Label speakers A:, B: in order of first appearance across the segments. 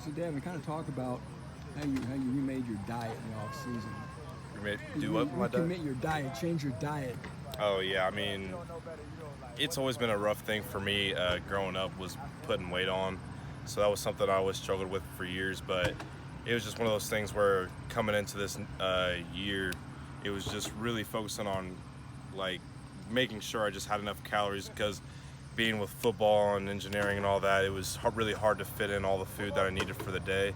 A: So, Devin, kind of talk about how you remade your diet in the off season.
B: Do what with my diet?
A: Recommit your diet, change your diet.
B: Oh yeah, I mean, it's always been a rough thing for me growing up was putting weight on. So that was something I always struggled with for years. But it was just one of those things where coming into this year, it was just really focusing on like making sure I just had enough calories, because being with football and engineering and all that, it was really hard to fit in all the food that I needed for the day.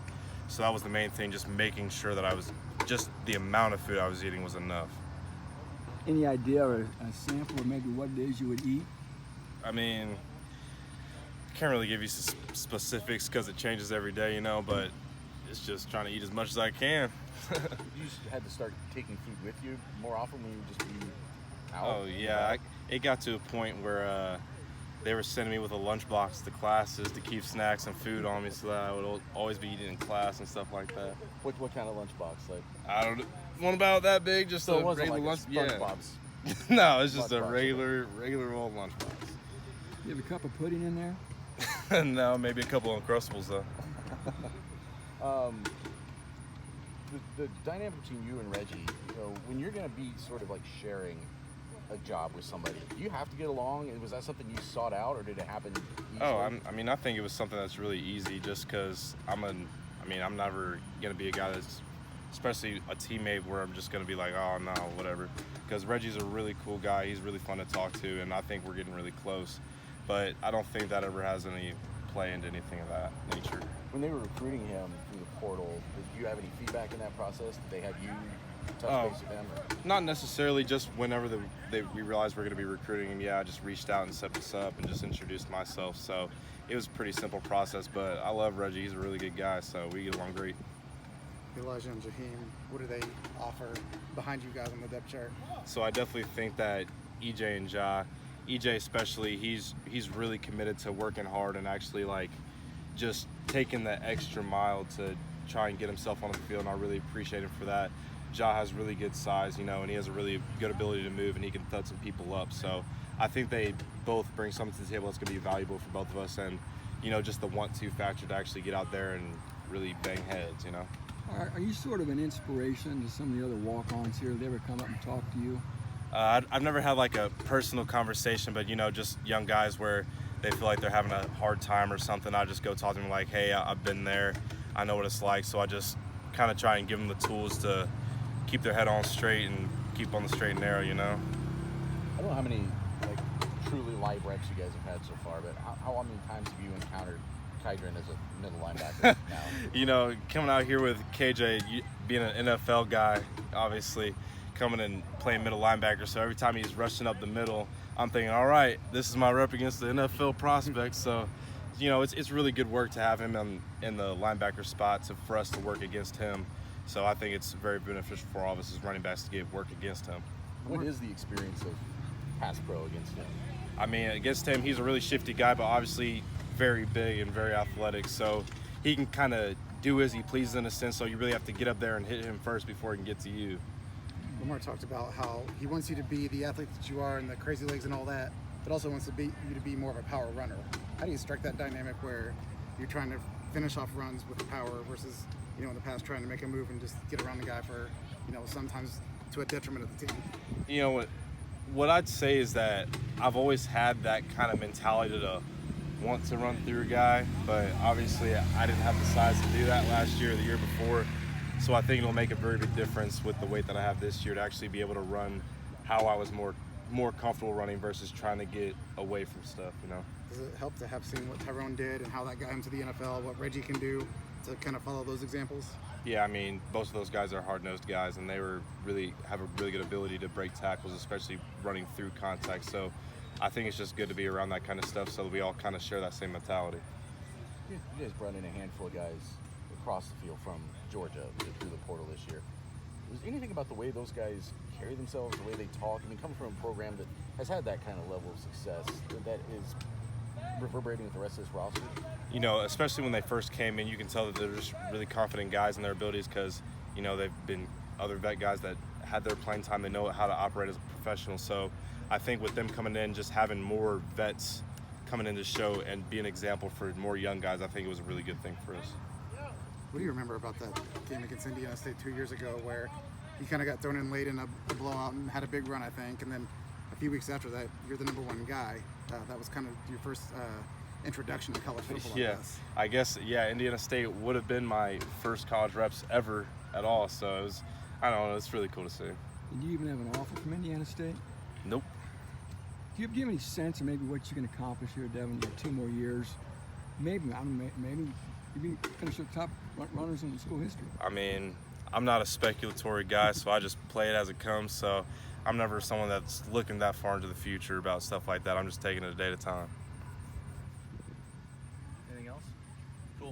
B: So that was the main thing, just making sure that I was, just the amount of food I was eating was enough.
A: Any idea or a sample of maybe what it is you would eat?
B: I mean, can't really give you specifics because it changes every day, but it's just trying to eat as much as I can.
C: You had to start taking food with you more often when you would just be out?
B: Oh yeah, it got to a point where they were sending me with a lunchbox to classes to keep snacks and food on me, so that I would always be eating in class and stuff like that.
C: What kind of lunchbox? Like,
B: I don't know, one about that big, just
C: so
B: a
C: it wasn't
B: regular
C: like
B: lunch.
C: SpongeBob's.
B: Yeah. No, it's just a
C: Lunchbox,
B: regular old lunchbox.
A: You have a cup of pudding in there?
B: No, maybe a couple of Uncrustables though.
C: The dynamic between you and Reggie, when you're going to be sort of like sharing a job with somebody, do you have to get along? And was that something you sought out, or did it happen easily?
B: Oh, I think it was something that's really easy, just because I'm never going to be a guy that's, especially a teammate, where I'm just going to be like, oh, no, whatever. Because Reggie's a really cool guy. He's really fun to talk to, and I think we're getting really close. But I don't think that ever has any play into anything of that nature.
C: When they were recruiting him through the portal, did you have any feedback in that process? Did they have you touch base with them? Or?
B: Not necessarily. Just whenever we realized we're going to be recruiting him, I just reached out and set this up and just introduced myself. So it was a pretty simple process, but I love Reggie. He's a really good guy, so we get along great.
D: Elijah and Jaheim, what do they offer behind you guys on the depth chart?
B: So I definitely think that EJ and Ja, EJ especially, he's really committed to working hard and actually like just taking the extra mile to try and get himself on the field, and I really appreciate him for that. Ja has really good size, and he has a really good ability to move, and he can thud some people up. So I think they both bring something to the table that's going to be valuable for both of us, and just the want-to factor to actually get out there and really bang heads.
A: Are you sort of an inspiration to some of the other walk-ons here? Did they ever come up and talk to you?
B: I've never had like a personal conversation, but just young guys where they feel like they're having a hard time or something, I just go talk to them like, hey, I've been there, I know what it's like. So I just kind of try and give them the tools to keep their head on straight and keep on the straight and narrow.
C: I don't know how many truly live reps you guys have had so far, but how many times have you encountered Kydron as a middle linebacker now?
B: Coming out here with KJ, being an NFL guy, obviously, coming and playing middle linebacker, so every time he's rushing up the middle, I'm thinking, all right, this is my rep against the NFL prospect. So, it's really good work to have him in the linebacker spot for us to work against him. So I think it's very beneficial for all of us as running backs to get work against him.
C: What is the experience of pass pro against him?
B: Against him, he's a really shifty guy, but obviously very big and very athletic. So he can kind of do as he pleases in a sense. So you really have to get up there and hit him first before he can get to you.
D: Lamar talked about how he wants you to be the athlete that you are and the crazy legs and all that, but also wants you to be more of a power runner. How do you strike that dynamic where you're trying to finish off runs with the power versus, in the past trying to make a move and just get around the guy for, sometimes to a detriment of the team?
B: What I'd say is that I've always had that kind of mentality to want to run through a guy, but obviously I didn't have the size to do that last year or the year before. So I think it'll make a very big difference with the weight that I have this year to actually be able to run how I was more comfortable running versus trying to get away from stuff,
D: Does it help to have seen what Tyrone did and how that got him to the NFL, what Reggie can do, to kind of follow those examples?
B: Yeah, both of those guys are hard-nosed guys, and they have a really good ability to break tackles, especially running through contact. So I think it's just good to be around that kind of stuff so that we all kind of share that same mentality.
C: You guys brought in a handful of guys across the field from Georgia through the portal this year. Was anything about the way those guys carry themselves, the way they talk? Coming from a program that has had that kind of level of success, that is reverberating with the rest of this roster?
B: Especially when they first came in, you can tell that they're just really confident guys in their abilities because, they've been other vet guys that had their playing time. They know how to operate as a professional. So I think with them coming in, just having more vets coming in to show and be an example for more young guys, I think it was a really good thing for us.
D: What do you remember about that game against Indiana State 2 years ago where he kind of got thrown in late in a blowout and had a big run, I think, and then a few weeks after that, you're the #1 guy. That was kind of your first introduction to college football,
B: Yeah, I guess, Indiana State would have been my first college reps ever at all, so it was, I don't know, it's really cool to see.
A: Did you even have an offer from Indiana State?
B: Nope.
A: Do you have any sense of maybe what you can accomplish here, Devin? You have 2 more years. Maybe you finish the top runners in school history.
B: I mean, I'm not a speculatory guy, so I just play it as it comes, so I'm never someone that's looking that far into the future about stuff like that. I'm just taking it a day at a time.